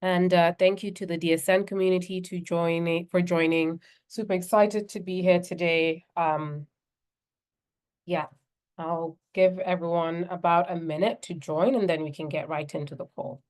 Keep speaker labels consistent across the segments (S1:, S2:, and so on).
S1: And thank you to the DSN community for joining. Super excited to be here today. Yeah, I'll give everyone about a minute to join and then we can get right into the call.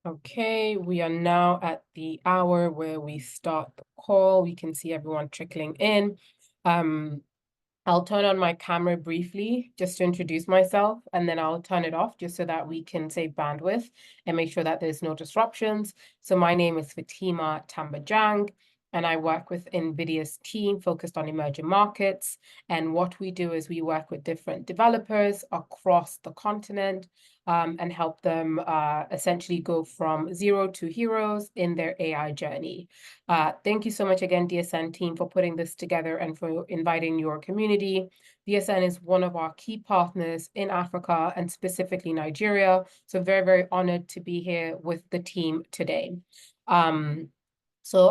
S1: Okay, we are now at the hour where we start the call. We can see everyone trickling in. I'll turn on my camera briefly just to introduce myself, and then I'll turn it off just so that we can save bandwidth and make sure that there's no disruptions. So my name is Fatima Tambajang, and I work with Nvidia's team focused on emerging markets. And what we do is we work with different developers across the continent and help them essentially go from zero to heroes in their AI journey. Thank you so much again, DSN team, for putting this together and for inviting your community. DSN is one of our key partners in Africa and specifically Nigeria. So very, very honored to be here with the team today. So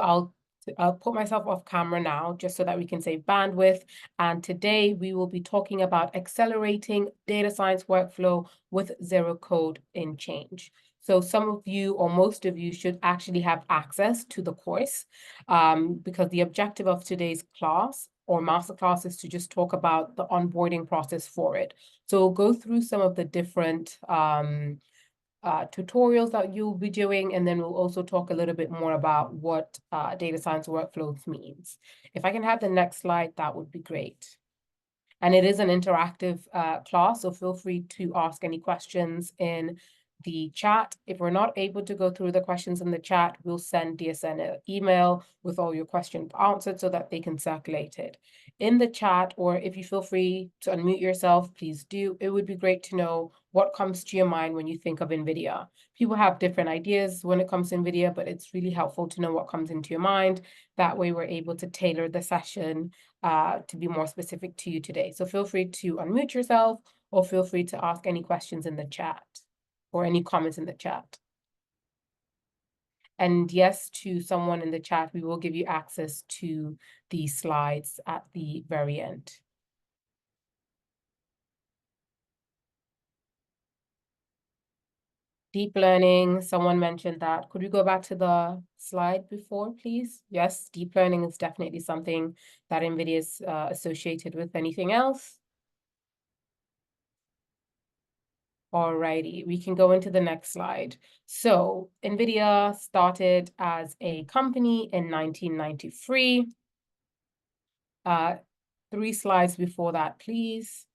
S1: I'll put myself off camera now just so that we can save bandwidth. And today we will be talking about accelerating data science workflow with zero code in Change. So some of you or most of you should actually have access to the course because the objective of today's class or masterclass is to just talk about the onboarding process for it. So we'll go through some of the different tutorials that you'll be doing, and then we'll also talk a little bit more about what data science workflows means. If I can have the next slide, that would be great. And it is an interactive class, so feel free to ask any questions in the chat. If we're not able to go through the questions in the chat, we'll send DSN an email with all your questions answered so that they can circulate it in the chat, or if you feel free to unmute yourself, please do. It would be great to know what comes to your mind when you think of NVIDIA. People have different ideas when it comes to NVIDIA, but it's really helpful to know what comes into your mind. That way we're able to tailor the session to be more specific to you today. So feel free to unmute yourself or feel free to ask any questions in the chat or any comments in the chat. And yes, to someone in the chat, we will give you access to the slides at the very end. Deep learning, someone mentioned that. Could we go back to the slide before, please? Yes, deep learning is definitely something that NVIDIA is associated with. Anything else? Alrighty, we can go into the next slide. So NVIDIA started as a company in 1993. 3 slides before that, please.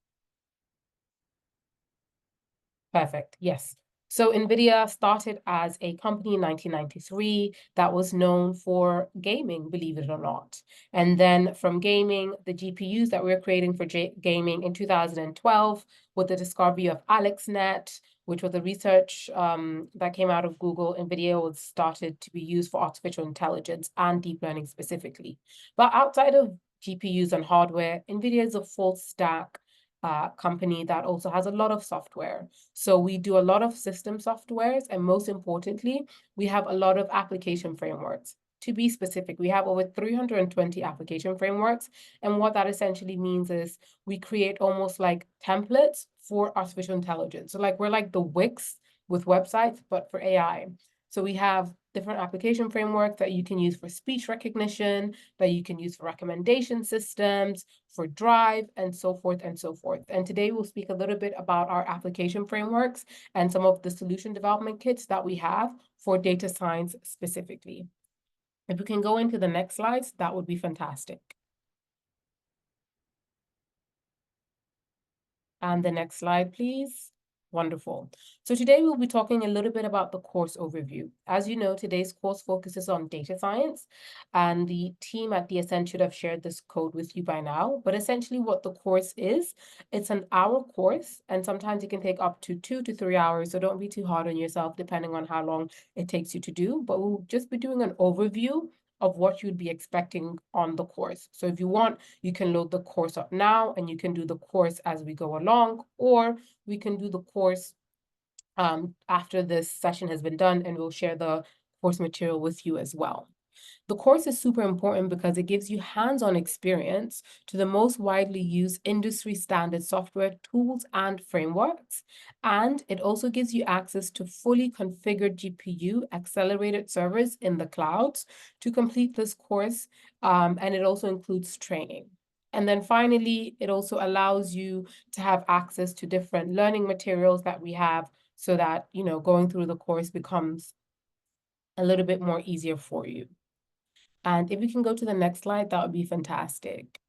S1: Perfect, yes. So NVIDIA started as a company in 1993 that was known for gaming, believe it or not. And then from gaming, the GPUs that we were creating for gaming in 2012 with the discovery of AlexNet, which was a research that came out of Google, NVIDIA was started to be used for artificial intelligence and deep learning specifically. But outside of GPUs and hardware, NVIDIA is a full stack company that also has a lot of software. So we do a lot of system softwares, and most importantly, we have a lot of application frameworks. To be specific, we have over 320 application frameworks. And what that essentially means is we create almost like templates for artificial intelligence. So like we're like the Wix with websites, but for AI. So we have different application frameworks that you can use for speech recognition, that you can use for recommendation systems, for Drive, and so forth and so forth. And today we'll speak a little bit about our application frameworks and some of the solution development kits that we have for data science specifically. If we can go into the next slides, that would be fantastic. And the next slide, please. Wonderful. So today we'll be talking a little bit about the course overview. As you know, today's course focuses on data science, and the team at DSN should have shared this code with you by now. But essentially what the course is, it's an hour course, and sometimes it can take up to 2 to 3 hours. So don't be too hard on yourself, depending on how long it takes you to do. But we'll just be doing an overview of what you'd be expecting on the course. So if you want, you can load the course up now and you can do the course as we go along, or we can do the course after this session has been done, and we'll share the course material with you as well. The course is super important because it gives you hands-on experience to the most widely used industry standard software tools and frameworks. And it also gives you access to fully configured GPU accelerated servers in the clouds to complete this course. And it also includes training. And then finally, it also allows you to have access to different learning materials that we have so that, going through the course becomes a little bit more easier for you. And if we can go to the next slide, that would be fantastic.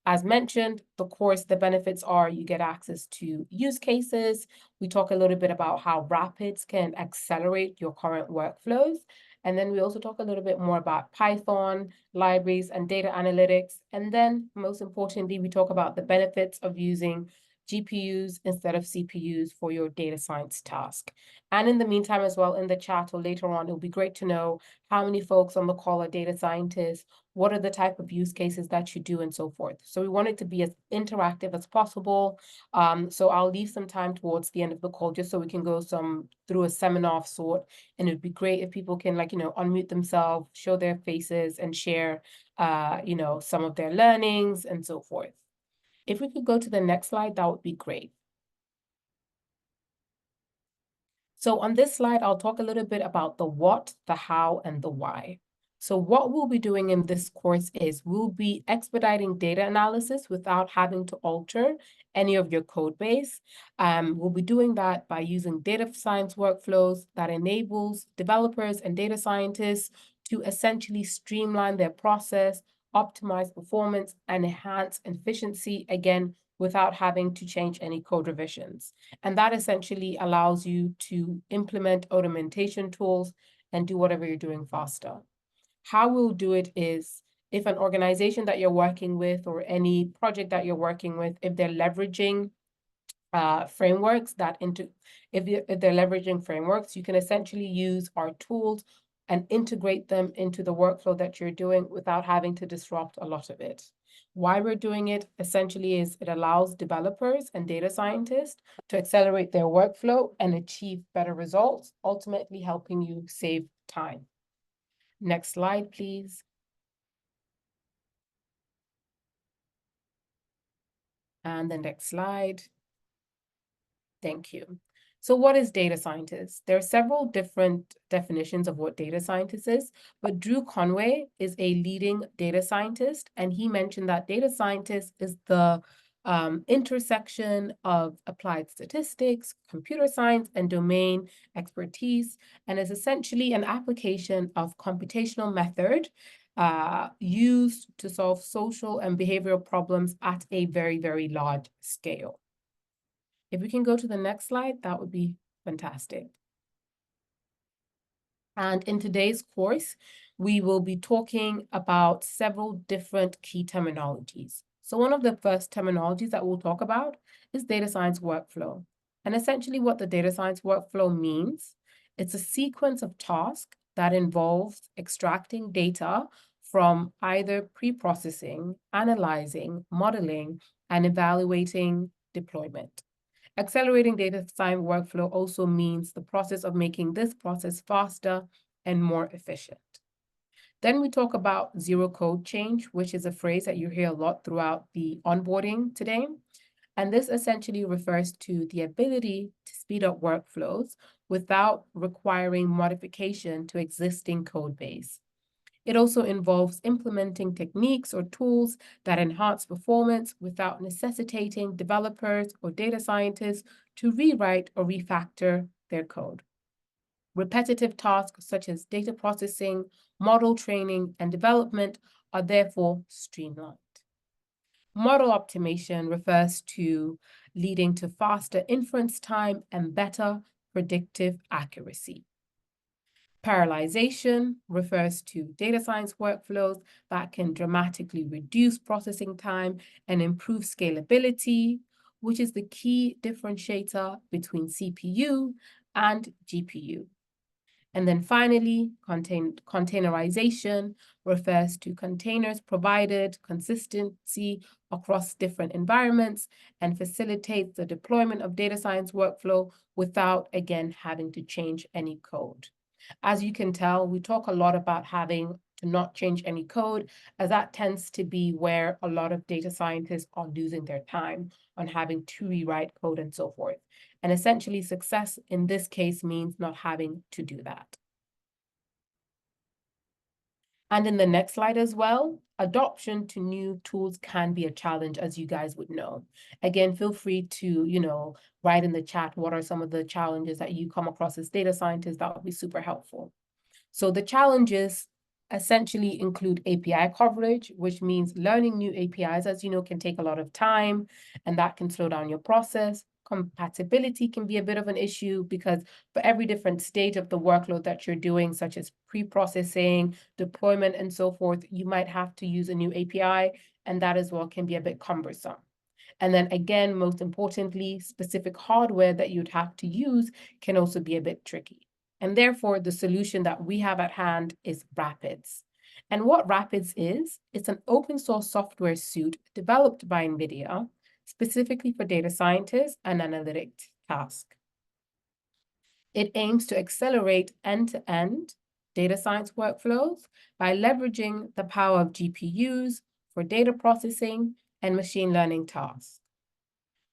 S1: As mentioned, the course, the benefits are you get access to use cases. We talk a little bit about how Rapids can accelerate your current workflows. And then we also talk a little bit more about Python, libraries, and data analytics. And then most importantly, we talk about the benefits of using GPUs instead of CPUs for your data science task. And in the meantime, as well, in the chat or later on, it'll be great to know how many folks on the call are data scientists, what are the type of use cases that you do, and so forth. So we want it to be as interactive as possible. So I'll leave some time towards the end of the call just so we can go through a seminar of sort. And it'd be great if people can unmute themselves, show their faces, and share some of their learnings and so forth. If we could go to the next slide, that would be great. So on this slide, I'll talk a little bit about the what, the how, and the why. So what we'll be doing in this course is we'll be expediting data analysis without having to alter any of your code base. We'll be doing that by using data science workflows that enables developers and data scientists to essentially streamline their process, optimize performance, and enhance efficiency, again, without having to change any code revisions. And that essentially allows you to implement automation tools and do whatever you're doing faster. How we'll do it is if an organization that you're working with or any project that you're working with, if they're leveraging frameworks if they're leveraging frameworks, you can essentially use our tools and integrate them into the workflow that you're doing without having to disrupt a lot of it. Why we're doing it essentially is it allows developers and data scientists to accelerate their workflow and achieve better results, ultimately helping you save time. Next slide, please. And the next slide. Thank you. So what is data scientist? There are several different definitions of what data scientist is, but Drew Conway is a leading data scientist, and he mentioned that data scientist is the intersection of applied statistics, computer science, and domain expertise, and is essentially an application of computational method used to solve social and behavioral problems at a very, very large scale. If we can go to the next slide, that would be fantastic. And in today's course, we will be talking about several different key terminologies. So one of the first terminologies that we'll talk about is data science workflow. And essentially what the data science workflow means, it's a sequence of tasks that involves extracting data from either pre-processing, analyzing, modeling, and evaluating deployment. Accelerating data science workflow also means the process of making this process faster and more efficient. Then we talk about zero code change, which is a phrase that you hear a lot throughout the onboarding today. And this essentially refers to the ability to speed up workflows without requiring modification to existing code base. It also involves implementing techniques or tools that enhance performance without necessitating developers or data scientists to rewrite or refactor their code. Repetitive tasks such as data processing, model training, and development are therefore streamlined. Model optimization refers to leading to faster inference time and better predictive accuracy. Parallelization refers to data science workflows that can dramatically reduce processing time and improve scalability, which is the key differentiator between CPU and GPU. And then finally, containerization refers to containers provided consistency across different environments and facilitates the deployment of data science workflow without, again, having to change any code. As you can tell, we talk a lot about having to not change any code, as that tends to be where a lot of data scientists are losing their time on having to rewrite code and so forth. And essentially, success in this case means not having to do that. And in the next slide as well, adoption to new tools can be a challenge, as you guys would know. Again, feel free to, write in the chat what are some of the challenges that you come across as data scientists. That would be super helpful. So the challenges essentially include API coverage, which means learning new APIs, as you know, can take a lot of time, and that can slow down your process. Compatibility can be a bit of an issue because for every different stage of the workload that you're doing, such as pre-processing, deployment, and so forth, you might have to use a new API, and that as well can be a bit cumbersome. And then again, most importantly, specific hardware that you'd have to use can also be a bit tricky. And therefore, the solution that we have at hand is Rapids. And what Rapids is, it's an open source software suite developed by Nvidia, specifically for data scientists and analytics tasks. It aims to accelerate end-to-end data science workflows by leveraging the power of GPUs for data processing and machine learning tasks.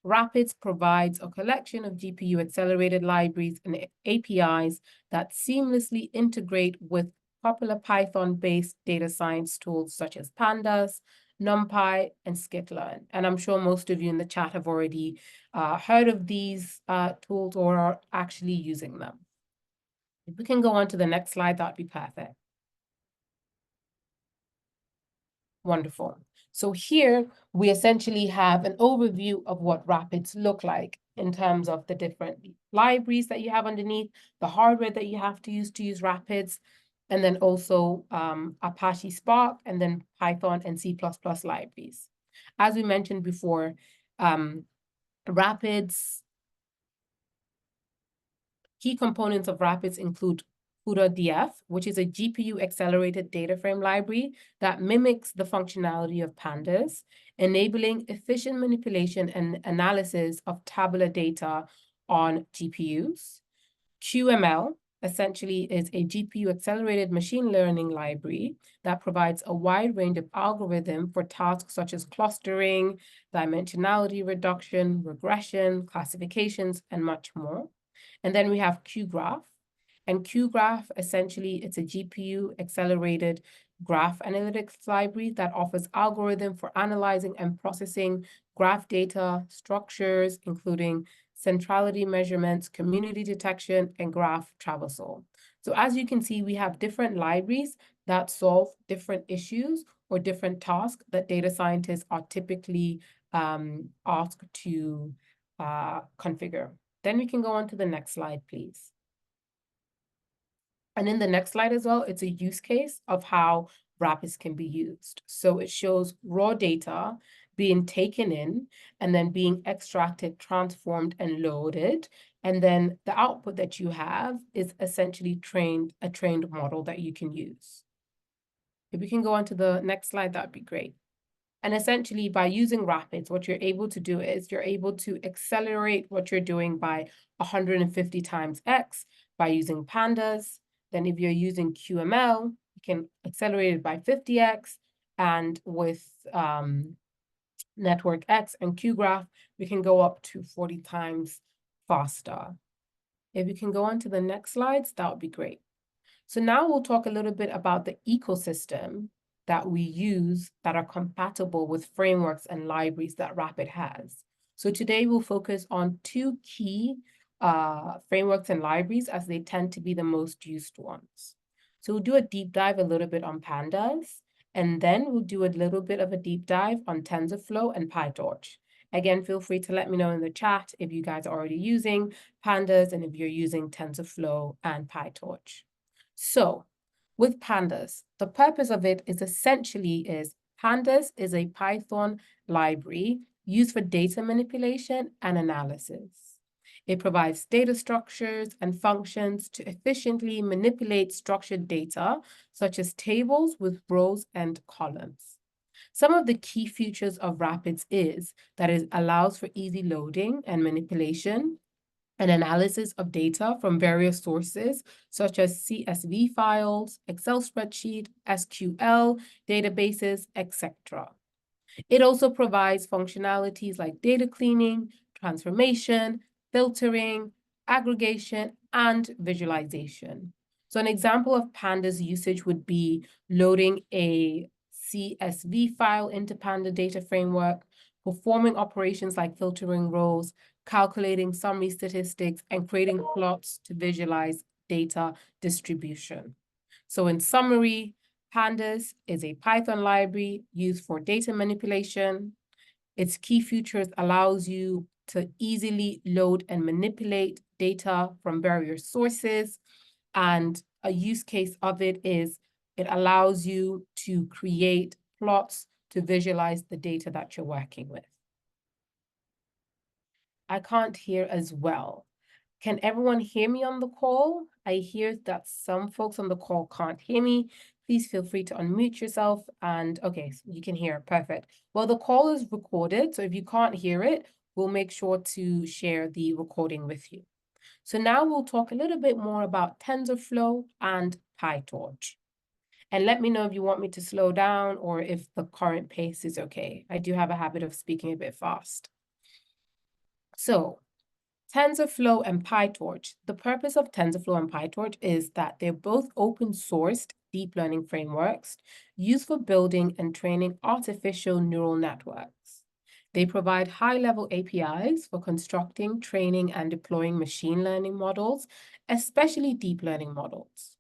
S1: Rapids provides a collection of GPU-accelerated libraries and APIs that seamlessly integrate with popular Python-based data science tools such as Pandas, NumPy, and Skitlearn. And I'm sure most of you in the chat have already heard of these tools or are actually using them. If we can go on to the next slide, that'd be perfect. Wonderful. So here we essentially have an overview of what Rapids look like in terms of the different libraries that you have underneath, the hardware that you have to use Rapids, and then also Apache Spark, and then Python and C++ libraries. As we mentioned before, Rapids, key components of Rapids include CUDA-DF, which is a GPU-accelerated data frame library that mimics the functionality of Pandas, enabling efficient manipulation and analysis of tabular data on GPUs. QML essentially is a GPU-accelerated machine learning library that provides a wide range of algorithms for tasks such as clustering, dimensionality reduction, regression, classifications, and much more. And then we have QGraph. And QGraph, essentially, it's a GPU-accelerated graph analytics library that offers algorithms for analyzing and processing graph data structures, including centrality measurements, community detection, and graph traversal. So as you can see, we have different libraries that solve different issues or different tasks that data scientists are typically asked to configure. Then we can go on to the next slide, please. And in the next slide as well, it's a use case of how Rapids can be used. So it shows raw data being taken in and then being extracted, transformed, and loaded. And then the output that you have is essentially a trained model that you can use. If we can go on to the next slide, that would be great. And essentially, by using Rapids, what you're able to do is you're able to accelerate what you're doing by 150 times X by using Pandas. Then if you're using QML, you can accelerate it by 50X. And with Network X and QGraph, we can go up to 40 times faster. If we can go on to the next slides, that would be great. So now we'll talk a little bit about the ecosystem that we use that are compatible with frameworks and libraries that Rapid has. So today we'll focus on two key frameworks and libraries as they tend to be the most used ones. So we'll do a deep dive a little bit on Pandas, and then we'll do a little bit of a deep dive on TensorFlow and PyTorch. Again, feel free to let me know in the chat if you guys are already using Pandas and if you're using TensorFlow and PyTorch. So with Pandas, the purpose of it is essentially Pandas is a Python library used for data manipulation and analysis. It provides data structures and functions to efficiently manipulate structured data, such as tables with rows and columns. Some of the key features of Rapids is that it allows for easy loading and manipulation and analysis of data from various sources, such as CSV files, Excel spreadsheet, SQL databases, etc. It also provides functionalities like data cleaning, transformation, filtering, aggregation, and visualization. So an example of Panda's usage would be loading a CSV file into Panda Data Framework, performing operations like filtering rows, calculating summary statistics, and creating plots to visualize data distribution. So in summary, Pandas is a Python library used for data manipulation. Its key features allows you to easily load and manipulate data from various sources. And a use case of it is it allows you to create plots to visualize the data that you're working with. I can't hear as well. Can everyone hear me on the call? I hear that some folks on the call can't hear me. Please feel free to unmute yourself and okay, so you can hear, perfect. Well, the call is recorded, so if you can't hear it, we'll make sure to share the recording with you. So now we'll talk a little bit more about TensorFlow and PyTorch. And let me know if you want me to slow down or if the current pace is okay. I do have a habit of speaking a bit fast. So TensorFlow and PyTorch. The purpose of TensorFlow and PyTorch is that they're both open sourced deep learning frameworks used for building and training artificial neural networks. They provide high-level APIs for constructing, training, and deploying machine learning models, especially deep learning models.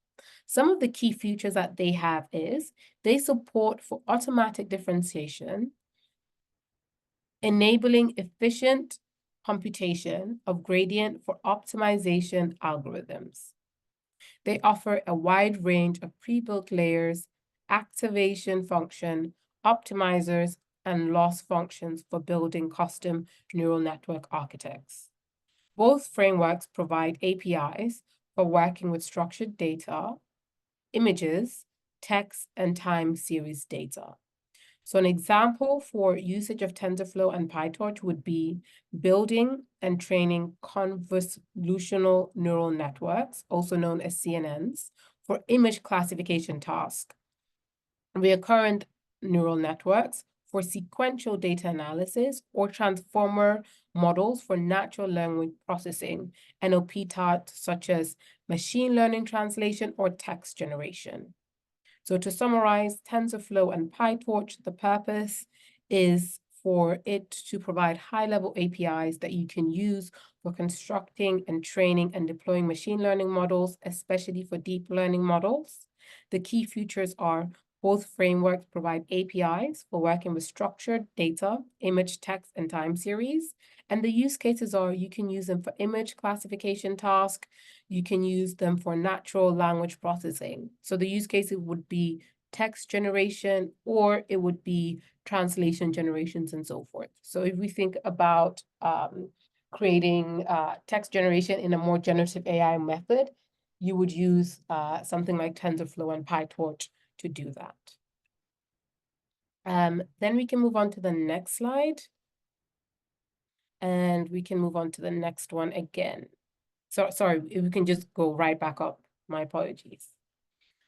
S1: Some of the key features that they have is they support for automatic differentiation, enabling efficient computation of gradient for optimization algorithms. They offer a wide range of pre-built layers, activation function, optimizers, and loss functions for building custom neural network architects. Both frameworks provide APIs for working with structured data, images, text, and time series data. So an example for usage of TensorFlow and PyTorch would be building and training convolutional neural networks, also known as CNNs, for image classification tasks, recurrent neural networks for sequential data analysis, or transformer models for natural language processing, NLP tasks such as machine learning translation or text generation. So to summarize, TensorFlow and PyTorch, the purpose is for it to provide high-level APIs that you can use for constructing and training and deploying machine learning models, especially for deep learning models. The key features are both frameworks provide APIs for working with structured data, image, text, and time series. And the use cases are you can use them for image classification task, you can use them for natural language processing. So the use cases would be text generation, or it would be translation generations and so forth. So if we think about creating text generation in a more generative AI method, you would use something like TensorFlow and PyTorch to do that. Then we can move on to the next slide. And we can move on to the next one again. So sorry, if we can just go right back up. My apologies.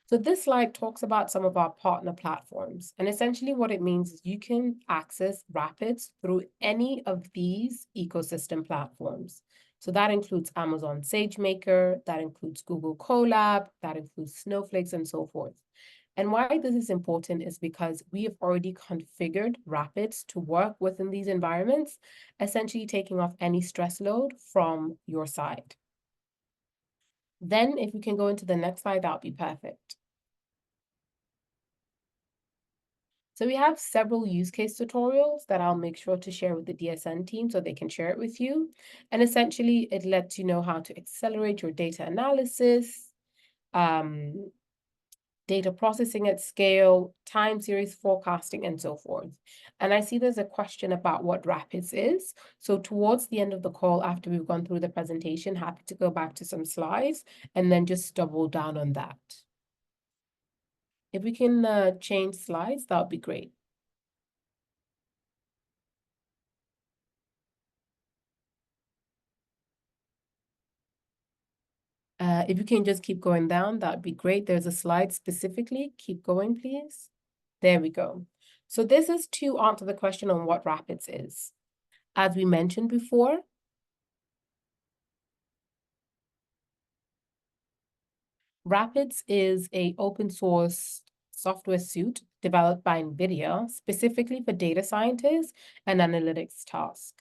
S1: So this slide talks about some of our partner platforms. And essentially what it means is you can access Rapids through any of these ecosystem platforms. So that includes Amazon SageMaker, that includes Google Colab, that includes Snowflakes, and so forth. And why this is important is because we have already configured Rapids to work within these environments, essentially taking off any stress load from your side. Then if we can go into the next slide, that would be perfect. So we have several use case tutorials that I'll make sure to share with the DSN team so they can share it with you. And essentially, it lets you know how to accelerate your data analysis, data processing at scale, time series forecasting, and so forth. And I see there's a question about what Rapids is. So towards the end of the call, after we've gone through the presentation, happy to go back to some slides and then just double down on that. If we can change slides, that would be great. If you can just keep going down, that'd be great. There's a slide specifically. Keep going, please. There we go. So this is to answer the question on what Rapids is. As we mentioned before, Rapids is an open source software suite developed by Nvidia specifically for data scientists and analytics tasks.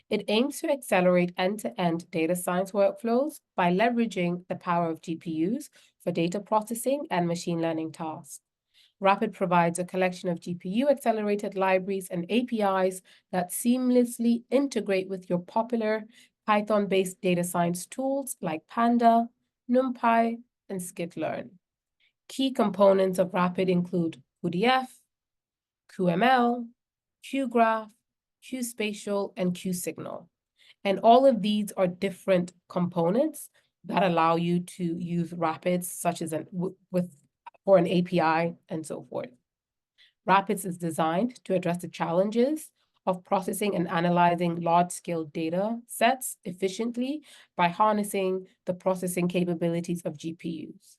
S1: It aims to accelerate end-to-end data science workflows by leveraging the power of GPUs for data processing and machine learning tasks. Rapid provides a collection of GPU-accelerated libraries and APIs that seamlessly integrate with your popular Python-based data science tools like Panda, NumPy, and Skitlearn. Key components of Rapid include QDF, QML, QGraph, QSpatial, and QSignal. And all of these are different components that allow you to use Rapids, such as for an API and so forth. Rapids is designed to address the challenges of processing and analyzing large-scale data sets efficiently by harnessing the processing capabilities of GPUs.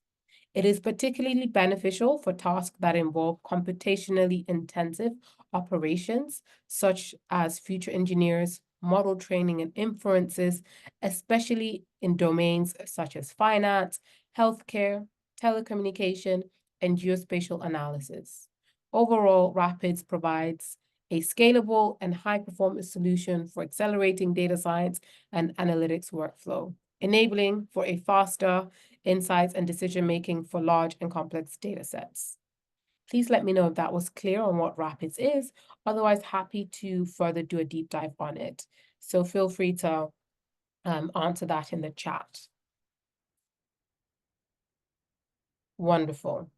S1: It is particularly beneficial for tasks that involve computationally intensive operations, such as future engineers, model training, and inferences, especially in domains such as finance, healthcare, telecommunication, and geospatial analysis. Overall, Rapids provides a scalable and high-performance solution for accelerating data science and analytics workflow, enabling for a faster insights and decision-making for large and complex data sets. Please let me know if that was clear on what Rapids is. Otherwise, happy to further do a deep dive on it. So feel free to answer that in the chat. Wonderful.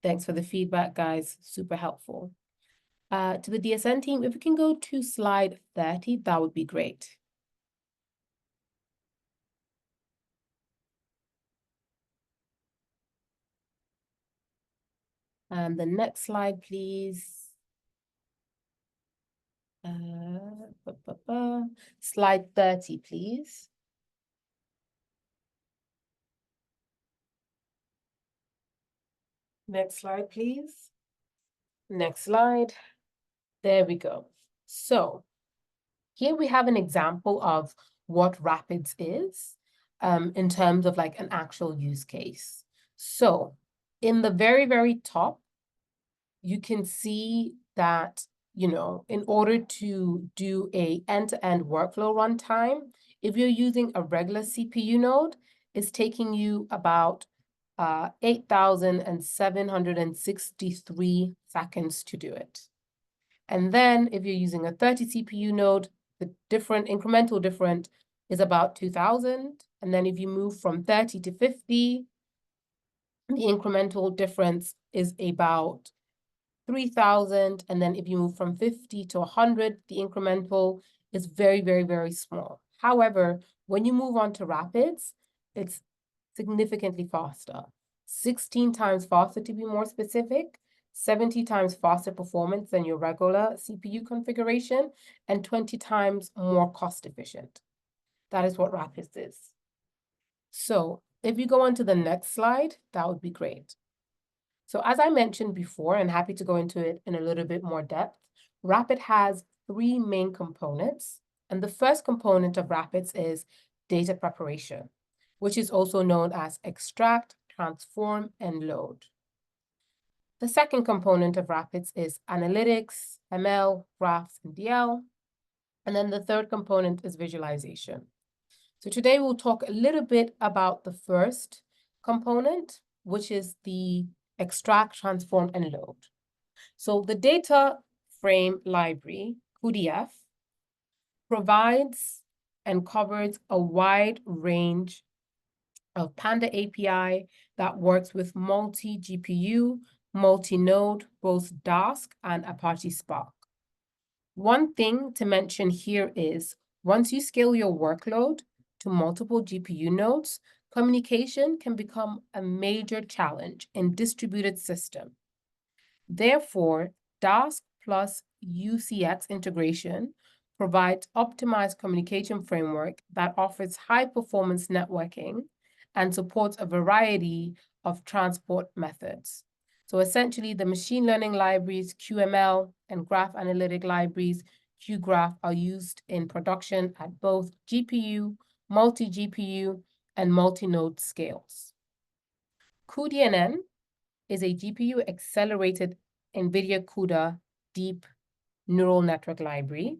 S1: Thanks for the feedback, guys. Super helpful. To the DSN team, if we can go to slide 30, that would be great. And the next slide, please. Slide 30, please. Next slide, please. Next slide. There we go. So here we have an example of what Rapids is in terms of like an actual use case. So in the very, very top, you can see that, in order to do a end-to-end workflow runtime, if you're using a regular CPU node, it's taking you about 8,763 seconds to do it. And then if you're using a 30 CPU node, the incremental difference is about 2,000. And then if you move from 30 to 50, the incremental difference is about 3,000. And then if you move from 50 to 100, the incremental is very, very, very small. However, when you move on to Rapids, it's significantly faster, 16 times faster to be more specific, 70 times faster performance than your regular CPU configuration, and 20 times more cost efficient. That is what Rapids is. So if you go on to the next slide, that would be great. So as I mentioned before, and happy to go into it in a little bit more depth, Rapid has three main components. And the first component of Rapids is data preparation, which is also known as extract, transform, and load. The second component of Rapids is analytics, ML, graphs, and DL. And then the third component is visualization. So today we'll talk a little bit about the first component, which is the extract, transform, and load. So the data frame library, QDF, provides and covers a wide range of Panda API that works with multi-GPU, multi-node, both Dask and Apache Spark. One thing to mention here is once you scale your workload to multiple GPU nodes, communication can become a major challenge in distributed systems. Therefore, Dask plus UCX integration provides optimized communication framework that offers high-performance networking and supports a variety of transport methods. So essentially, the machine learning libraries, QML, and graph analytic libraries, QGraph, are used in production at both GPU, multi-GPU, and multi-node scales. cuDNN is a GPU-accelerated NVIDIA CUDA deep neural network library,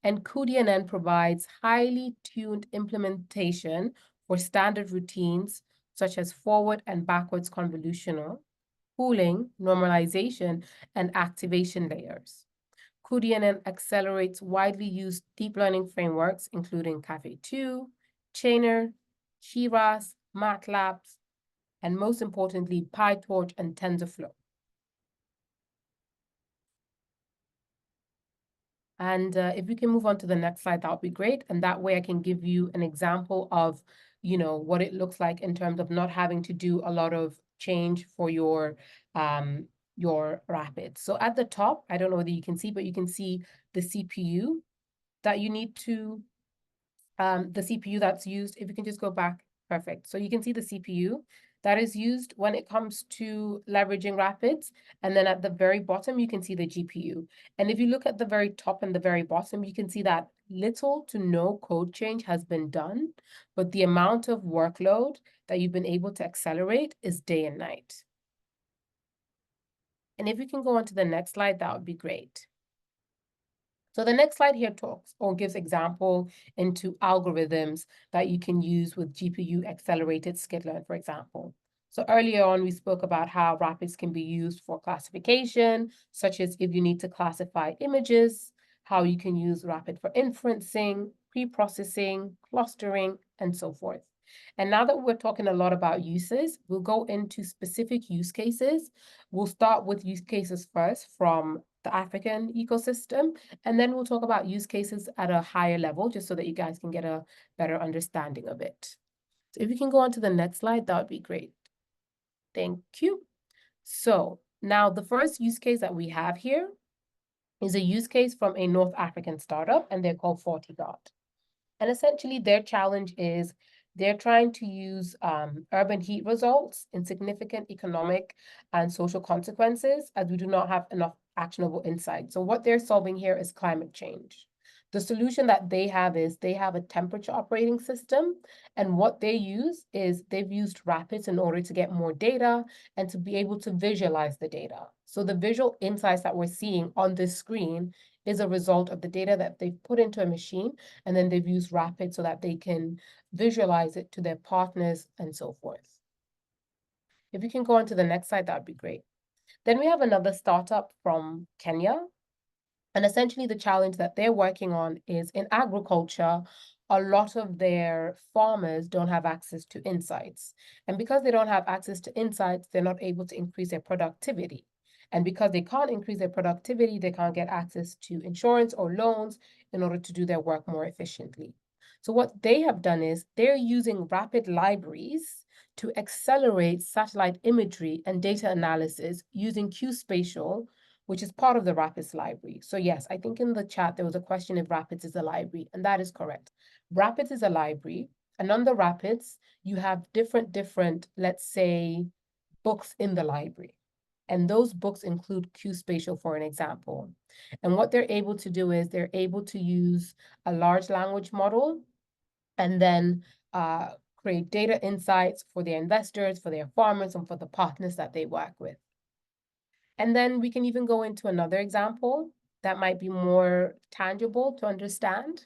S1: and cuDNN provides highly tuned implementation for standard routines such as forward and backwards convolutional, pooling, normalization, and activation layers. cuDNN accelerates widely used deep learning frameworks, including Caffe2, Chainer, Keras, MATLAB, and most importantly, PyTorch and TensorFlow. And if we can move on to the next slide, that would be great. And that way I can give you an example of, what it looks like in terms of not having to do a lot of change for your rapids. So at the top, I don't know whether you can see, but you can see the CPU that you need to, the CPU that's used. If you can just go back, perfect. So you can see the CPU that is used when it comes to leveraging rapids. And then at the very bottom, you can see the GPU. And if you look at the very top and the very bottom, you can see that little to no code change has been done, but the amount of workload that you've been able to accelerate is day and night. And if we can go on to the next slide, that would be great. So the next slide here talks or gives example into algorithms that you can use with GPU accelerated skitlearn, for example. So earlier on, we spoke about how rapids can be used for classification, such as if you need to classify images, how you can use rapid for inferencing, pre-processing, clustering, and so forth. And now that we're talking a lot about uses, we'll go into specific use cases. We'll start with use cases first from the African ecosystem, and then we'll talk about use cases at a higher level, just so that you guys can get a better understanding of it. So if you can go on to the next slide, that would be great. Thank you. So now the first use case that we have here is a use case from a North African startup, and they're called FortiGuard. And essentially their challenge is they're trying to use urban heat results in significant economic and social consequences, as we do not have enough actionable insight. So what they're solving here is climate change. The solution that they have is they have a temperature operating system, and what they use is they've used rapids in order to get more data and to be able to visualize the data. So the visual insights that we're seeing on this screen is a result of the data that they've put into a machine, and then they've used rapid so that they can visualize it to their partners and so forth. If you can go on to the next slide, that would be great. Then we have another startup from Kenya. And essentially the challenge that they're working on is in agriculture, a lot of their farmers don't have access to insights. And because they don't have access to insights, they're not able to increase their productivity. And because they can't increase their productivity, they can't get access to insurance or loans in order to do their work more efficiently. So what they have done is they're using rapid libraries to accelerate satellite imagery and data analysis using QSpatial, which is part of the Rapids library. So yes, I think in the chat, there was a question if Rapids is a library, and that is correct. Rapids is a library, and on the Rapids, you have different, let's say, books in the library. And those books include QSpatial, for an example. And what they're able to do is they're able to use a large language model and then create data insights for their investors, for their farmers, and for the partners that they work with. And then we can even go into another example that might be more tangible to understand.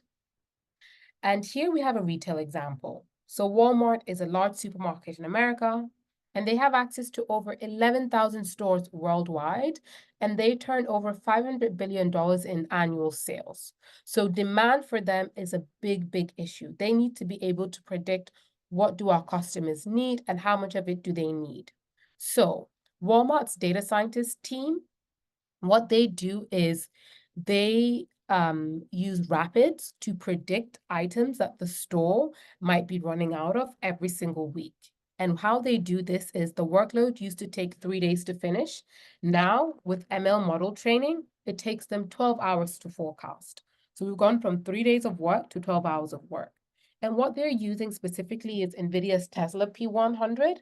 S1: And here we have a retail example. So Walmart is a large supermarket in America, and they have access to over 11,000 stores worldwide, and they turn over $500 billion in annual sales. So demand for them is a big issue. They need to be able to predict what do our customers need and how much of it do they need. So Walmart's data scientist team, what they do is they use Rapids to predict items that the store might be running out of every single week. And how they do this is the workload used to take 3 days to finish. Now, with ML model training, it takes them 12 hours to forecast. So we've gone from 3 days of work to 12 hours of work. And what they're using specifically is Nvidia's Tesla P100,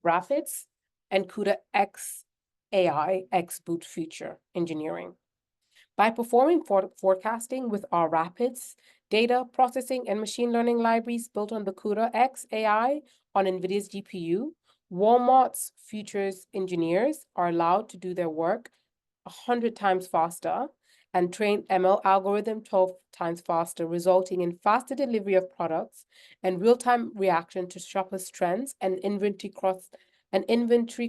S1: Rapids, and CUDA X AI X Boot feature engineering. By performing forecasting with our Rapids, data processing, and machine learning libraries built on the CUDA X AI on NVIDIA's GPU, Walmart's futures engineers are allowed to do their work 100 times faster and train ML algorithm 12 times faster, resulting in faster delivery of products and real-time reaction to shoppers' trends and inventory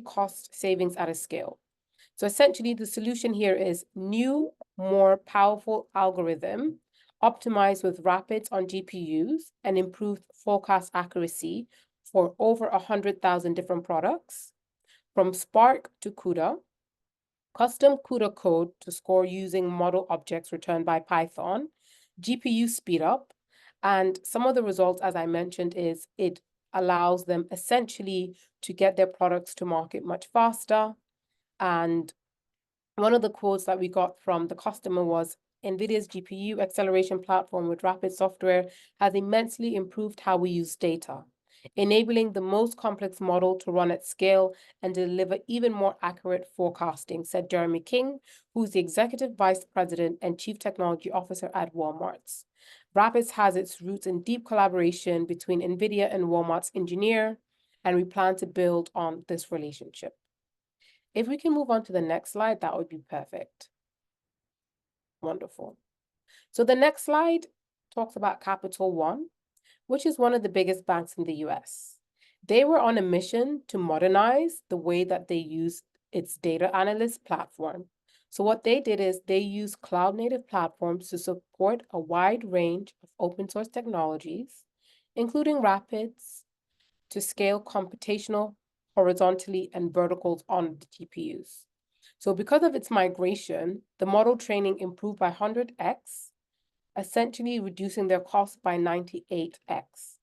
S1: cost savings at a scale. So essentially, the solution here is new, more powerful algorithm optimized with Rapids on GPUs and improved forecast accuracy for over 100,000 different products, from Spark to CUDA, custom CUDA code to score using model objects returned by Python, GPU speed up, and some of the results, as I mentioned, is it allows them essentially to get their products to market much faster. And one of the quotes that we got from the customer was, NVIDIA's GPU acceleration platform with Rapid software has immensely improved how we use data, enabling the most complex model to run at scale and deliver even more accurate forecasting, said Jeremy King, who's the Executive Vice President and Chief Technology Officer at Walmart. Rapids has its roots in deep collaboration between NVIDIA and Walmart's engineer, and we plan to build on this relationship. If we can move on to the next slide, that would be perfect. Wonderful. So the next slide talks about Capital One, which is one of the biggest banks in the US. They were on a mission to modernize the way that they use its data analyst platform. So what they did is they used cloud-native platforms to support a wide range of open source technologies, including Rapids, to scale computational horizontally and verticals on the GPUs. So because of its migration, the model training improved by 100x, essentially reducing their cost by 98x.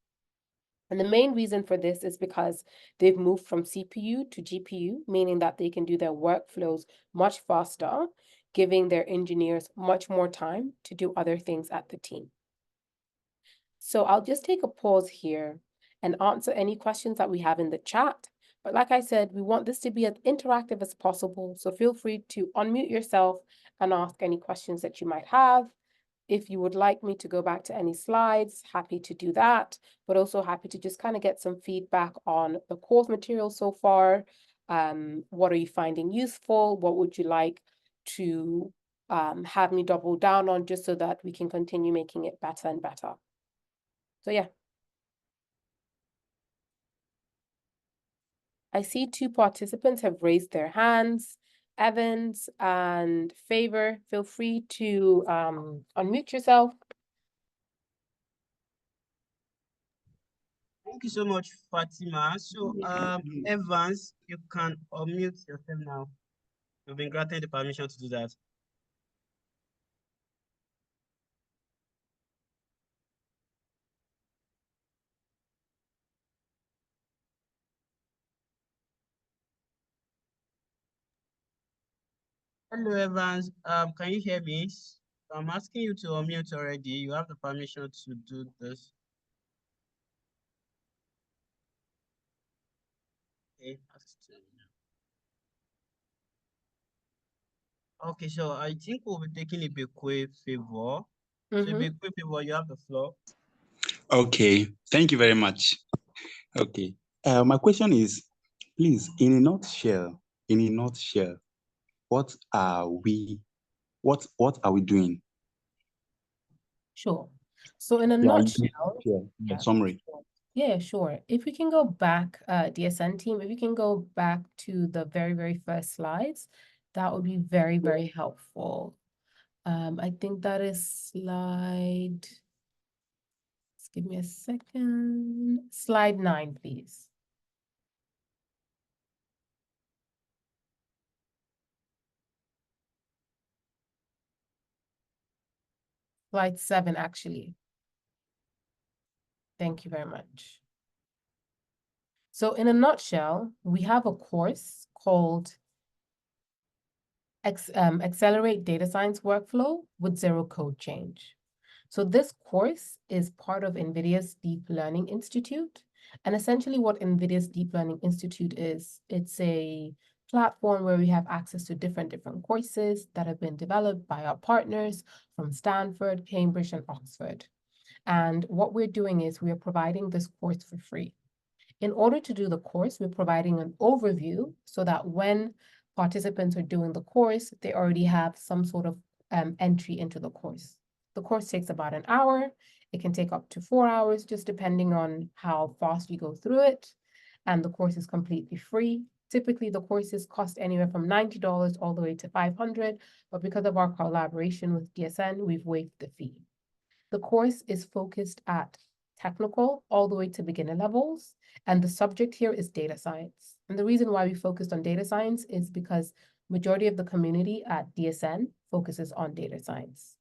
S1: And the main reason for this is because they've moved from CPU to GPU, meaning that they can do their workflows much faster, giving their engineers much more time to do other things at the team. So I'll just take a pause here and answer any questions that we have in the chat. But like I said, we want this to be as interactive as possible. So feel free to unmute yourself and ask any questions that you might have. If you would like me to go back to any slides, happy to do that, but also happy to just kind of get some feedback on the course material so far. What are you finding useful? What would you like to have me double down on, just so that we can continue making it better and better? So yeah. I see 2 participants have raised their hands. Evans and Favor, feel free to unmute yourself.
S2: Thank you so much, Fatima. So, Evans, you can unmute yourself now. You've been granted the permission to do that. Hello, Evans. Can you hear me? I'm asking you to unmute already. You have the permission to do this. Okay. Okay, so I think we'll be taking Ibekwe Favor. So Ibekwe Favor, you have the floor.
S3: Okay, thank you very much. Okay, my question is, please, in a nutshell, what are we doing?
S1: Sure. So in a nutshell,
S3: summary.
S1: Yeah, sure. If we can go back, DSN team, if we can go back to the very, very first slides, that would be very, very helpful. I think that is slide Just give me a second. Slide 9, please. Slide 7, actually. Thank you very much. So in a nutshell, we have a course called Accelerate Data Science Workflow with Zero Code Change. So this course is part of NVIDIA's Deep Learning Institute. And essentially what NVIDIA's Deep Learning Institute is, it's a platform where we have access to different courses that have been developed by our partners from Stanford, Cambridge, and Oxford. And what we're doing is we are providing this course for free. In order to do the course, we're providing an overview so that when participants are doing the course, they already have some sort of entry into the course. The course takes about an hour. It can take up to 4 hours, just depending on how fast you go through it. And the course is completely free. Typically, the courses cost anywhere from $90 all the way to $500, but because of our collaboration with DSN, we've waived the fee. The course is focused at technical all the way to beginner levels, and the subject here is data science. And the reason why we focused on data science is because majority of the community at DSN focuses on data science.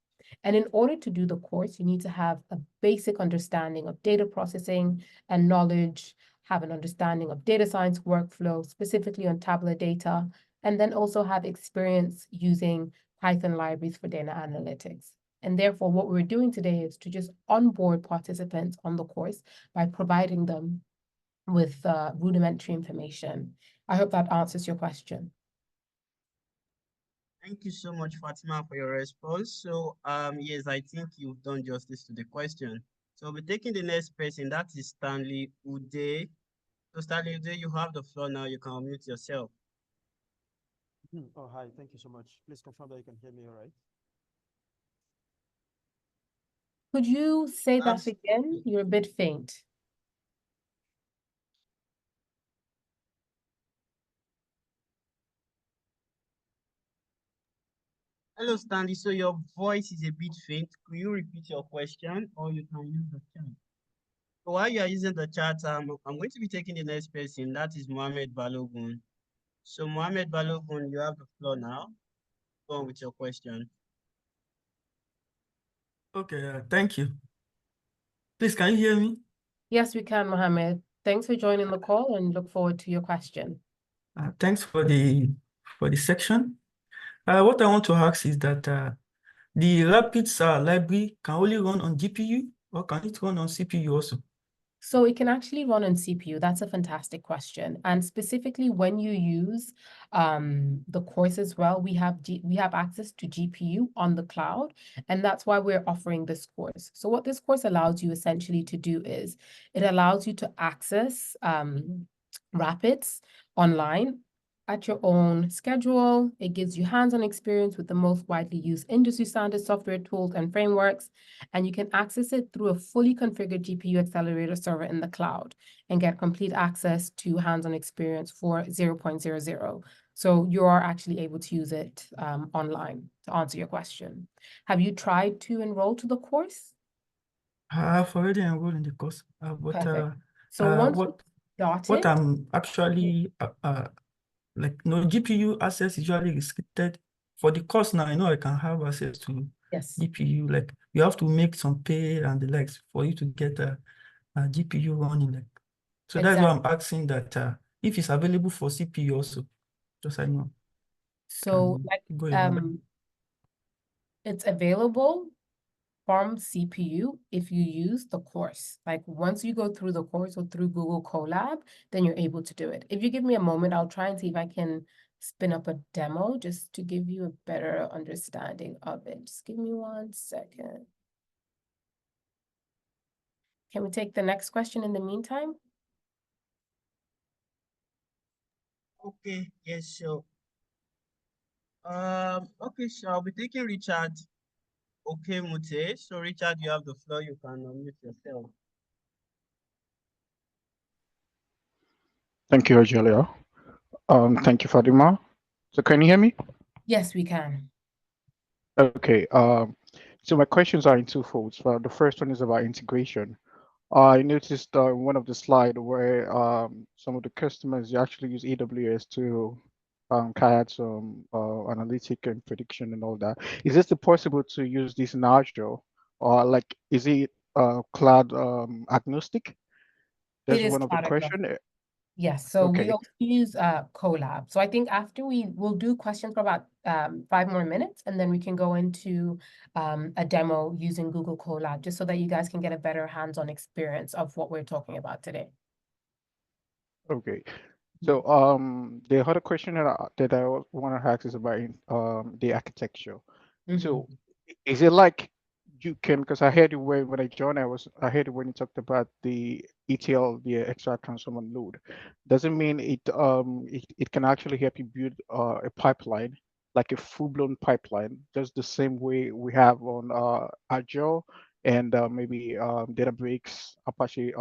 S1: And in order to do the course, you need to have a basic understanding of data processing and knowledge, have an understanding of data science workflow, specifically on tabular data, and then also have experience using Python libraries for data analytics. And therefore, what we're doing today is to just onboard participants on the course by providing them with rudimentary information. I hope that answers your question.
S2: Thank you so much, Fatima, for your response. So, yes, I think you've done justice to the question. So we're taking the next person, that is Stanley Uday. So Stanley Uday, you have the floor now. You can unmute yourself.
S4: Oh, hi. Thank you so much. Please confirm that you can hear me all right.
S1: Could you say that
S2: Abs-
S1: again? You're a bit faint.
S2: Hello, Stanley. So your voice is a bit faint. Could you repeat your question, or you can use the chat? So while you are using the chat, I'm going to be taking the next person. That is Mohammed Balogun. So Mohammed Balogun, you have the floor now. Go on with your question.
S5: Okay, thank you. Please, can you hear me?
S1: Yes, we can, Mohammed. Thanks for joining the call and look forward to your question.
S5: Thanks for the section. What I want to ask is that the Rapids library can only run on GPU, or can it run on CPU also?
S1: So it can actually run on CPU. That's a fantastic question. And specifically when you use the course as well, we have access to GPU on the cloud, and that's why we're offering this course. So what this course allows you essentially to do is it allows you to access Rapids online at your own schedule. It gives you hands-on experience with the most widely used industry standard software tools and frameworks, and you can access it through a fully configured GPU accelerator server in the cloud and get complete access to hands-on experience for 0.00. So you are actually able to use it online, to answer your question. Have you tried to enroll to the course?
S5: I've already enrolled in the course, but
S1: Perfect. So once you
S5: what
S1: start it,
S5: I'm actually like, no, GPU access is usually restricted. For the course now, I know I can have access to
S1: yes.
S5: GPU. Like, you have to make some pay and the likes for you to get a GPU running. Like, so that's why I'm asking that if it's available for CPU also, just I know.
S1: So
S5: Go along.
S1: it's available from CPU if you use the course. Like once you go through the course or through Google Colab, then you're able to do it. If you give me a moment, I'll try and see if I can spin up a demo just to give you a better understanding of it. Just give me 1 second. Can we take the next question in the meantime?
S2: Okay, yes, sure. Okay, so I'll be taking Richard Okemute. So Richard, you have the floor. You can unmute yourself.
S6: Thank you, Rogelio. Thank you, Fatima. So can you hear me?
S1: Yes, we can.
S6: Okay. So my questions are in two folds. The first one is about integration. I noticed one of the slide where some of the customers actually use AWS to carry out some analytic and prediction and all that. Is it still possible to use this in Azure, or like is it cloud agnostic?
S1: It
S6: That's
S1: is
S6: one of the
S1: cloud agnostic.
S6: question.
S1: Yes, so we
S6: Okay,
S1: also use Colab. So I think after we'll do questions for about 5 more minutes, and then we can go into a demo using Google Colab, just so that you guys can get a better hands-on experience of what we're talking about today.
S6: okay. So the other question that I want to ask is about the architecture. So
S1: Mhm.
S6: is it like you can, because I heard you when I joined, I heard you when you talked about the ETL, the extra transformer load. Doesn't mean it can actually help you build a pipeline, like a full-blown pipeline, just the same way we have on Azure and maybe Databricks, Apache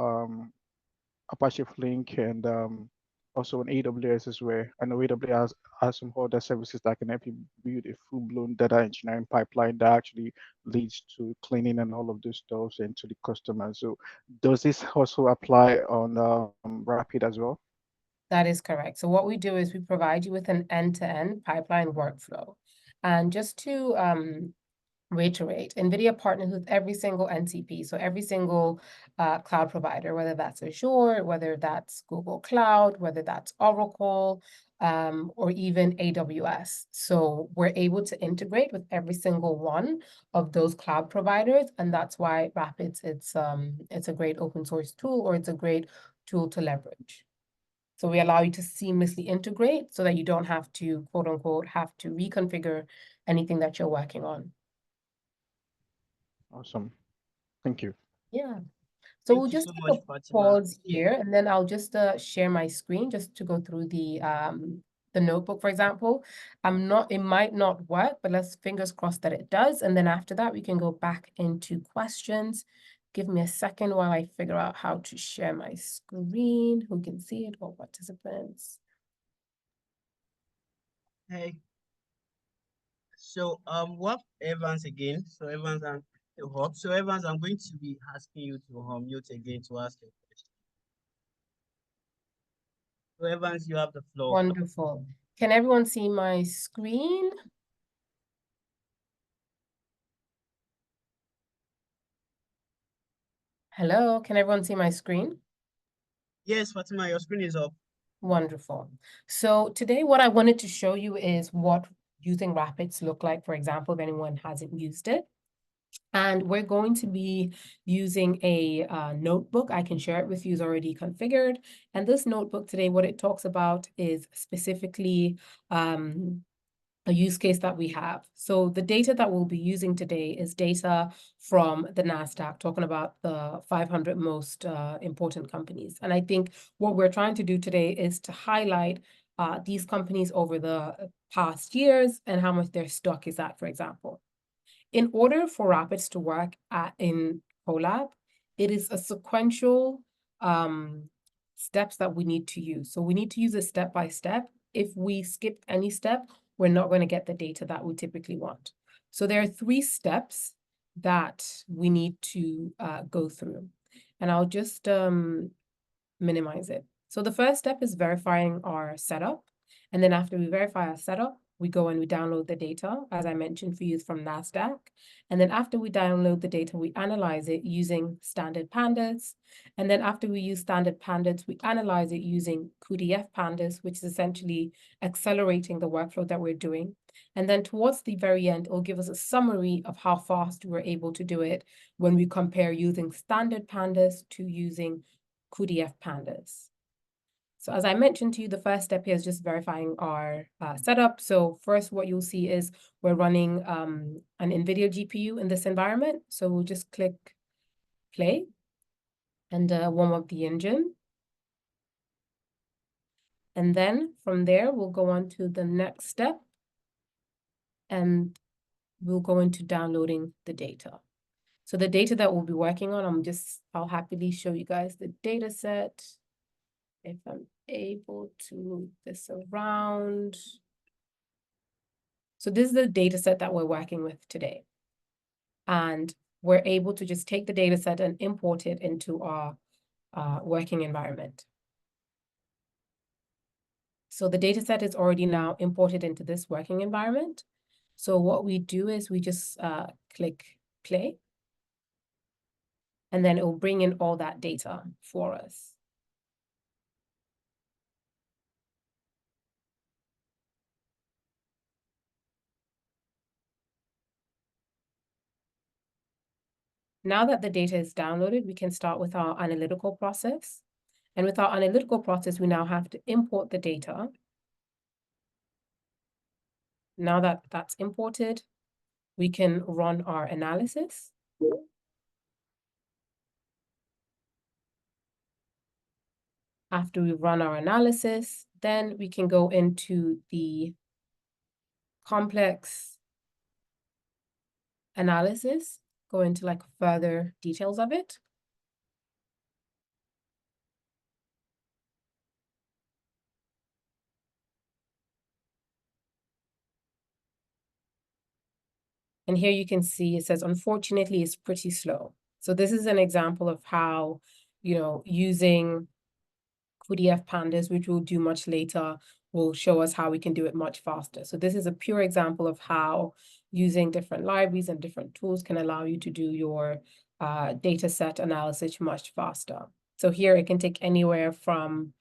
S6: Flink, and also on AWS as well. I know AWS has some other services that can help you build a full-blown data engineering pipeline that actually leads to cleaning and all of those stuff and to the customer. So does this also apply on Rapid as well?
S1: That is correct. So what we do is we provide you with an end-to-end pipeline workflow. And just to reiterate, NVIDIA partners with every single NCP, so every single cloud provider, whether that's Azure, whether that's Google Cloud, whether that's Oracle, or even AWS. So we're able to integrate with every single one of those cloud providers, and that's why Rapids, it's a great open source tool, or it's a great tool to leverage. So we allow you to seamlessly integrate so that you don't have to, quote unquote, have to reconfigure anything that you're working on.
S6: Awesome. Thank you.
S1: Yeah. So
S2: Thank
S1: we'll
S2: you
S1: just
S2: so
S1: take
S2: much,
S1: a
S2: Fatima.
S1: pause here, and then I'll just share my screen just to go through the notebook, for example. It might not work, but let's fingers crossed that it does. And then after that, we can go back into questions. Give me a second while I figure out how to share my screen. Who can see it? All participants.
S2: Hey, so we have Evans again. So Evans and Hope. So Evans, I'm going to be asking you to mute again to ask a question. So Evans, you have the floor.
S1: Wonderful. Can everyone see my screen? Hello, can everyone see my screen?
S2: Yes, Fatima, your screen is up.
S1: Wonderful. So today what I wanted to show you is what using Rapids look like, for example, if anyone hasn't used it. And we're going to be using a notebook. I can share it with you, it's already configured. And this notebook today, what it talks about is specifically a use case that we have. So the data that we'll be using today is data from the NASDAQ, talking about the 500 most important companies. And I think what we're trying to do today is to highlight these companies over the past years and how much their stock is at, for example. In order for Rapids to work in Colab, it is a sequential steps that we need to use. So we need to use it step by step. If we skip any step, we're not going to get the data that we typically want. So there are 3 steps that we need to go through. And I'll just minimize it. So the first step is verifying our setup. And then after we verify our setup, we go and we download the data, as I mentioned, for use from NASDAQ. And then after we download the data, we analyze it using standard pandas. And then after we use standard pandas, we analyze it using QDF pandas, which is essentially accelerating the workflow that we're doing. And then towards the very end, it'll give us a summary of how fast we're able to do it when we compare using standard pandas to using QDF pandas. So as I mentioned to you, the first step here is just verifying our setup. So first, what you'll see is we're running an Nvidia GPU in this environment. So we'll just click play and warm up the engine. And then from there, we'll go on to the next step. And we'll go into downloading the data. So the data that we'll be working on, I'll happily show you guys the data set. If I'm able to move this around. So this is the data set that we're working with today. And we're able to just take the data set and import it into our working environment. So the data set is already now imported into this working environment. So what we do is we just click play, and then it will bring in all that data for us. Now that the data is downloaded, we can start with our analytical process. And with our analytical process, we now have to import the data. Now that that's imported, we can run our analysis. After we run our analysis, then we can go into the complex analysis, go into like further details of it. And here you can see it says, unfortunately, it's pretty slow. So this is an example of how, using QDF pandas, which we'll do much later, will show us how we can do it much faster. So this is a pure example of how using different libraries and different tools can allow you to do your data set analysis much faster. So here it can take anywhere from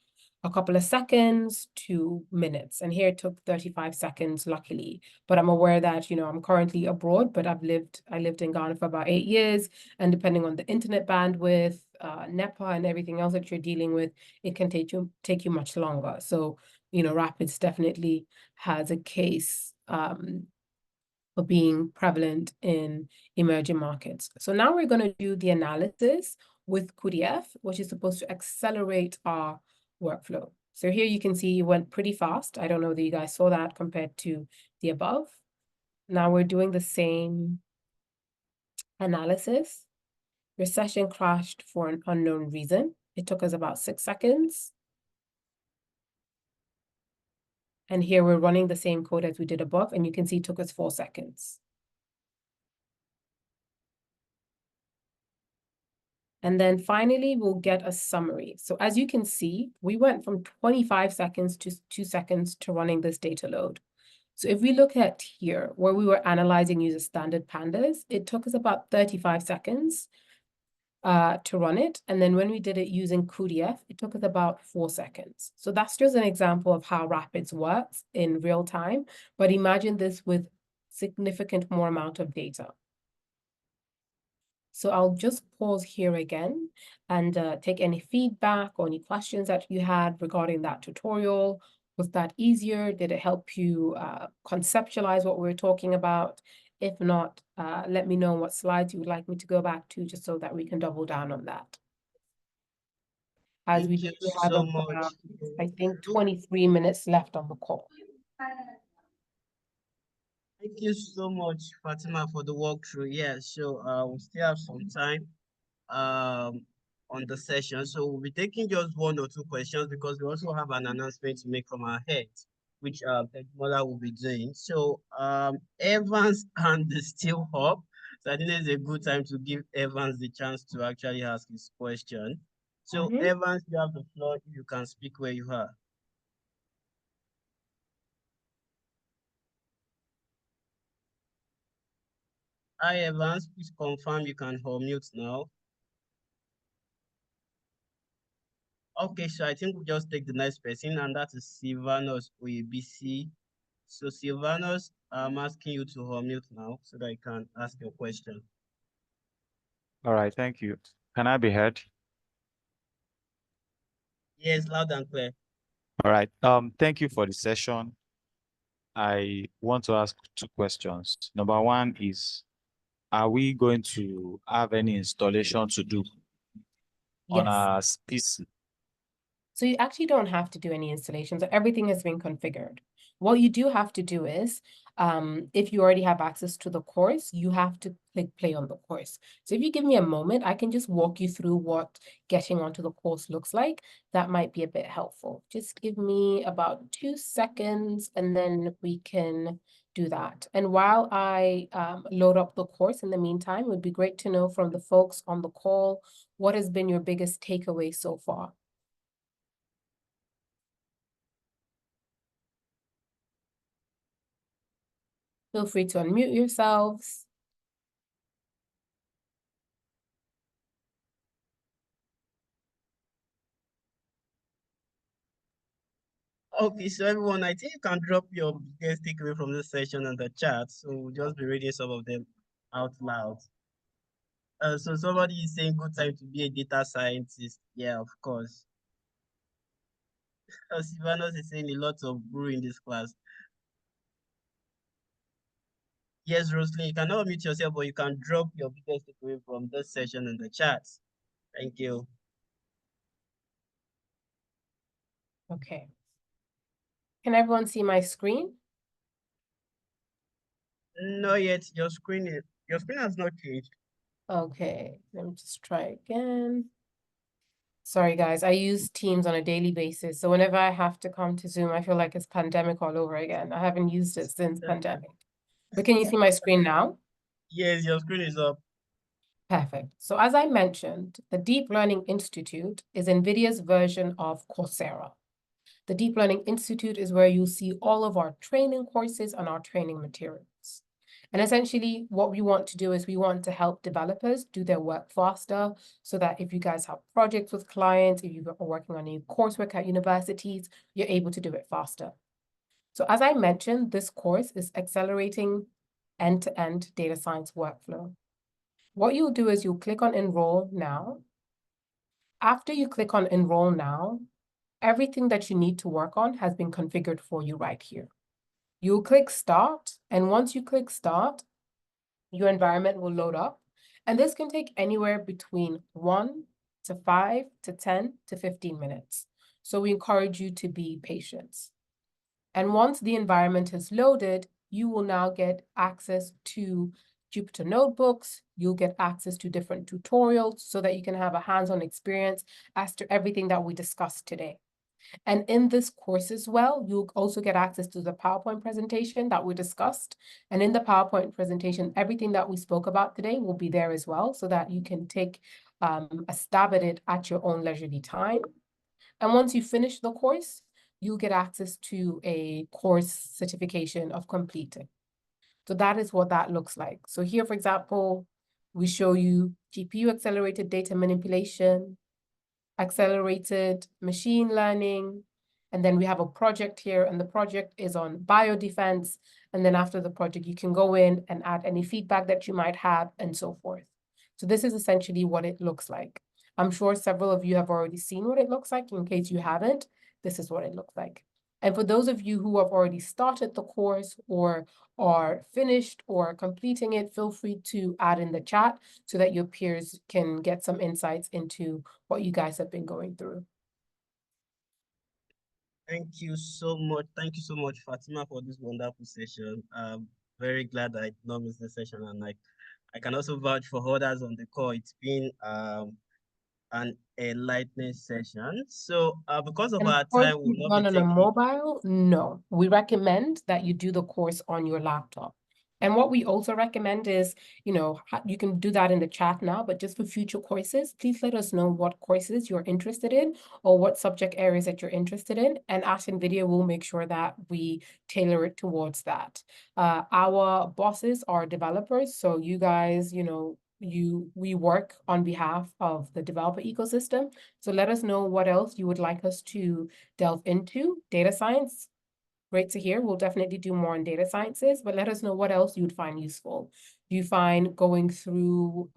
S1: a couple of seconds to minutes. And here it took 35 seconds, luckily. But I'm aware that, I'm currently abroad, but I lived in Ghana for about 8 years. And depending on the internet bandwidth, NEPA and everything else that you're dealing with, it can take you much longer. So, Rapids definitely has a case for being prevalent in emerging markets. So now we're going to do the analysis with QDF, which is supposed to accelerate our workflow. So here you can see it went pretty fast. I don't know that you guys saw that compared to the above. Now we're doing the same analysis. Your session crashed for an unknown reason. It took us about 6 seconds. And here we're running the same code as we did above, and you can see it took us 4 seconds. And then finally, we'll get a summary. So as you can see, we went from 25 seconds to 2 seconds to running this data load. So if we look at here, where we were analyzing user standard pandas, it took us about 35 seconds to run it. And then when we did it using QDF, it took us about 4 seconds. So that's just an example of how Rapids works in real time. But imagine this with significant more amount of data. So I'll just pause here again and take any feedback or any questions that you had regarding that tutorial. Was that easier? Did it help you conceptualize what we were talking about? If not, let me know what slides you would like me to go back to, just so that we can double down on that. As
S2: Thank
S1: we
S2: you
S1: do have
S2: so
S1: about,
S2: much.
S1: I think, 23 minutes left on the call.
S2: Thank you so much, Fatima, for the walkthrough. Yeah, so we still have some time on the session. So we'll be taking just 1 or 2 questions, because we also have an announcement to make from our head, which Mola will be doing. So Evans and is still up. So I think it's a good time to give Evans the chance to actually ask his question. So Evans, you have the floor. You can speak where you are. Hi, Evans, please confirm you can unmute now. Okay, so I think we'll just take the next person, and that is Silvanus OABC. So Silvanus, I'm asking you to unmute now so that you can ask your question.
S7: All right, thank you. Can I be heard?
S2: Yes, loud and clear.
S7: All right. Thank you for the session. I want to ask 2 questions. Number 1 is, are we going to have any installation to do on
S1: Yes.
S7: our PC?
S1: So you actually don't have to do any installations. Everything has been configured. What you do have to do is, if you already have access to the course, you have to click play on the course. So if you give me a moment, I can just walk you through what getting onto the course looks like. That might be a bit helpful. Just give me about 2 seconds, and then we can do that. And while I load up the course in the meantime, it would be great to know from the folks on the call, what has been your biggest takeaway so far? Feel free to unmute yourselves.
S2: Okay, so everyone, I think you can drop your biggest takeaway from this session in the chat. So we'll just be reading some of them out loud. So somebody is saying good time to be a data scientist. Yeah, of course. Silvanos is saying a lot of brew in this class. Yes, Rosalie, you cannot mute yourself, but you can drop your biggest takeaway from this session in the chat. Thank you.
S1: Okay. Can everyone see my screen?
S2: Not yet. Your screen has not changed.
S1: Okay, let me just try again. Sorry, guys, I use Teams on a daily basis. So whenever I have to come to Zoom, I feel like it's pandemic all over again. I haven't used it since pandemic. But can you see my screen now?
S2: Yes, your screen is up.
S1: Perfect. So as I mentioned, the Deep Learning Institute is NVIDIA's version of Coursera. The Deep Learning Institute is where you'll see all of our training courses and our training materials. And essentially, what we want to do is we want to help developers do their work faster so that if you guys have projects with clients, if you are working on new coursework at universities, you're able to do it faster. So as I mentioned, this course is accelerating end-to-end data science workflow. What you'll do is you'll click on Enroll Now. After you click on Enroll Now, everything that you need to work on has been configured for you right here. You'll click Start, and once you click Start, your environment will load up. And this can take anywhere between 1 to 5 to 10 to 15 minutes. So we encourage you to be patient. And once the environment is loaded, you will now get access to Jupyter notebooks. You'll get access to different tutorials so that you can have a hands-on experience as to everything that we discussed today. And in this course as well, you'll also get access to the PowerPoint presentation that we discussed. And in the PowerPoint presentation, everything that we spoke about today will be there as well, so that you can take a stab at it at your own leisurely time. And once you finish the course, you'll get access to a course certification of completing. So that is what that looks like. So here, for example, we show you GPU accelerated data manipulation, accelerated machine learning, and then we have a project here, and the project is on biodefense. And then after the project, you can go in and add any feedback that you might have and so forth. So this is essentially what it looks like. I'm sure several of you have already seen what it looks like. In case you haven't, this is what it looks like. And for those of you who have already started the course or are finished or completing it, feel free to add in the chat so that your peers can get some insights into what you guys have been going through.
S2: Thank you so much. Thank you so much, Fatima, for this wonderful session. I'm very glad I did not miss the session, and I can also vouch for others on the call. It's been an enlightening session. So because of
S1: And
S2: our
S1: course
S2: time, we'll
S1: you've
S2: not be
S1: done on a
S2: taking.
S1: mobile, no. We recommend that you do the course on your laptop. And what we also recommend is, you can do that in the chat now, but just for future courses, please let us know what courses you're interested in or what subject areas that you're interested in. And at NVIDIA, we'll make sure that we tailor it towards that. Our bosses are developers, so you guys, we work on behalf of the developer ecosystem. So let us know what else you would like us to delve into. Data science, great to hear. We'll definitely do more on data sciences, but let us know what else you would find useful. Do you find going through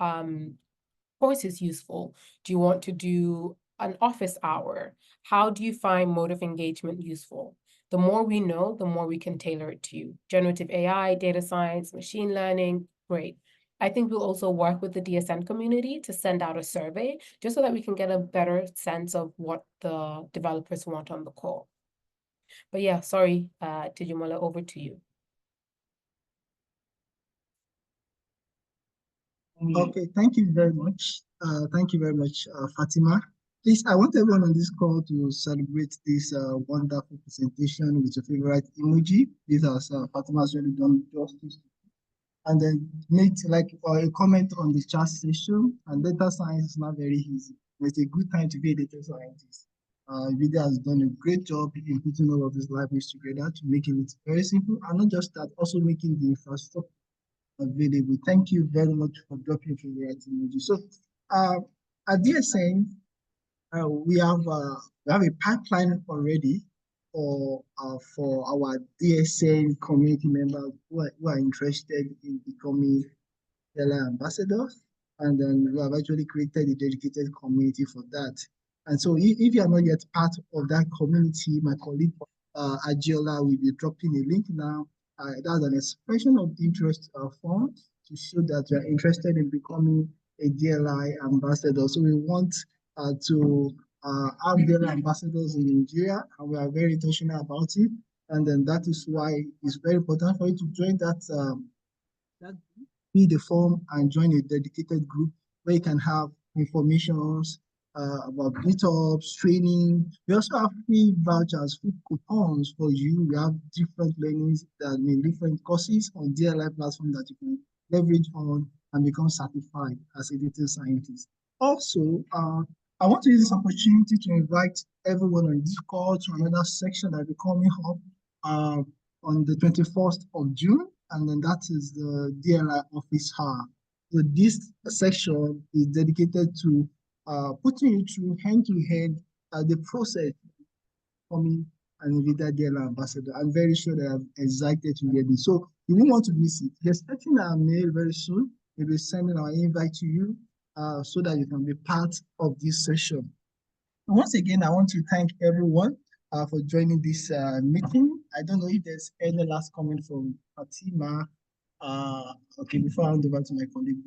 S1: courses useful? Do you want to do an office hour? How do you find mode of engagement useful? The more we know, the more we can tailor it to you. Generative AI, data science, machine learning, great. I think we'll also work with the DSN community to send out a survey just so that we can get a better sense of what the developers want on the call. But yeah, sorry, Tijumola, over to you.
S8: Okay, thank you very much. Thank you very much, Fatima. Please, I want everyone on this call to celebrate this wonderful presentation with your favorite emoji. This has Fatima has really done justice. And then make like a comment on the chat session. And data science is not very easy. It's a good time to be a data scientist. Nvidia has done a great job in putting all of these libraries together to making it very simple, and not just that, also making the infrastructure available. Thank you very much for dropping your favorite emoji. So at DSN, we have a pipeline already for our DSN community members who are interested in becoming Stellar ambassadors, and then we have actually created a dedicated community for that. And so if you are not yet part of that community, my colleague Adiola will be dropping a link now. That's an expression of interest form to show that you are interested in becoming a DLI ambassador. So we want to have DLI ambassadors in Nigeria, and we are very intentional about it. And then that is why it's very important for you to join that fill the form and join a dedicated group where you can have informations about meetups, training. We also have free vouchers, free coupons for you. We have different learnings that mean different courses on DLI platform that you can leverage on and become certified as a data scientist. Also, I want to use this opportunity to invite everyone on this call to another section that will be coming up on the 21st of June, and then that is the DLI office hour. So this section is dedicated to putting you through hand-to-hand the process becoming an Nvidia DLI ambassador. I'm very sure that I'm excited to hear this. So you won't want to miss it. We're expecting our mail very soon. We'll be sending our invite to you so that you can be part of this session. And once again, I want to thank everyone for joining this meeting. I don't know if there's any last comment from Fatima. Okay, before I hand over to my colleague.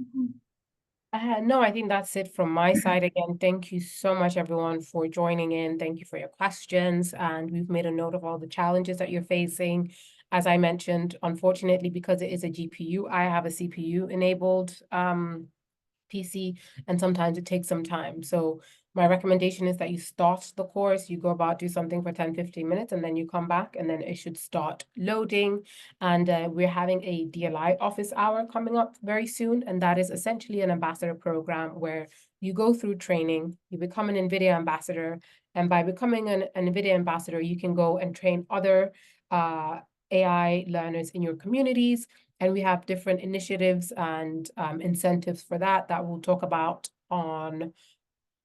S1: No, I think that's it from my side. Again, thank you so much, everyone, for joining in. Thank you for your questions. And we've made a note of all the challenges that you're facing. As I mentioned, unfortunately, because it is a GPU, I have a CPU enabled PC, and sometimes it takes some time. So my recommendation is that you start the course, you go about, do something for 10-15 minutes, and then you come back, and then it should start loading. And we're having a DLI office hour coming up very soon, and that is essentially an ambassador program where you go through training, you become an NVIDIA ambassador, and by becoming an NVIDIA ambassador, you can go and train other AI learners in your communities. And we have different initiatives and incentives for that we'll talk about on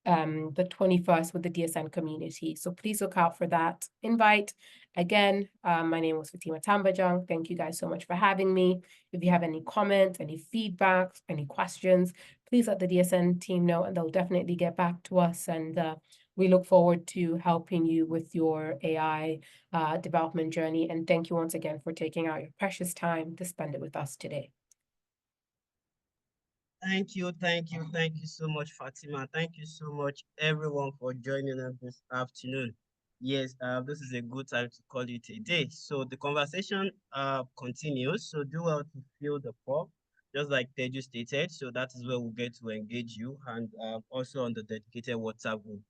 S1: the 21st with the DSN community. So please look out for that invite. Again, my name was Fatima Tambajang. Thank you guys so much for having me. If you have any comments, any feedback, any questions, please let the DSN team know, and they'll definitely get back to us. And we look forward to helping you with your AI development journey. And thank you once again for taking out your precious time to spend it with us today.
S2: Thank you so much, Fatima. Thank you so much, everyone, for joining us this afternoon. Yes, this is a good time to call it a day. So the conversation continues. So do well to fill the form, just like Teju stated. So that is where we'll get to engage you, and also on the dedicated WhatsApp group.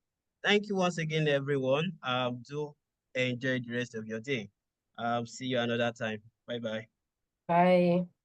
S2: Thank you once again, everyone. Do enjoy the rest of your day. See you another time. Bye-bye.
S1: Bye.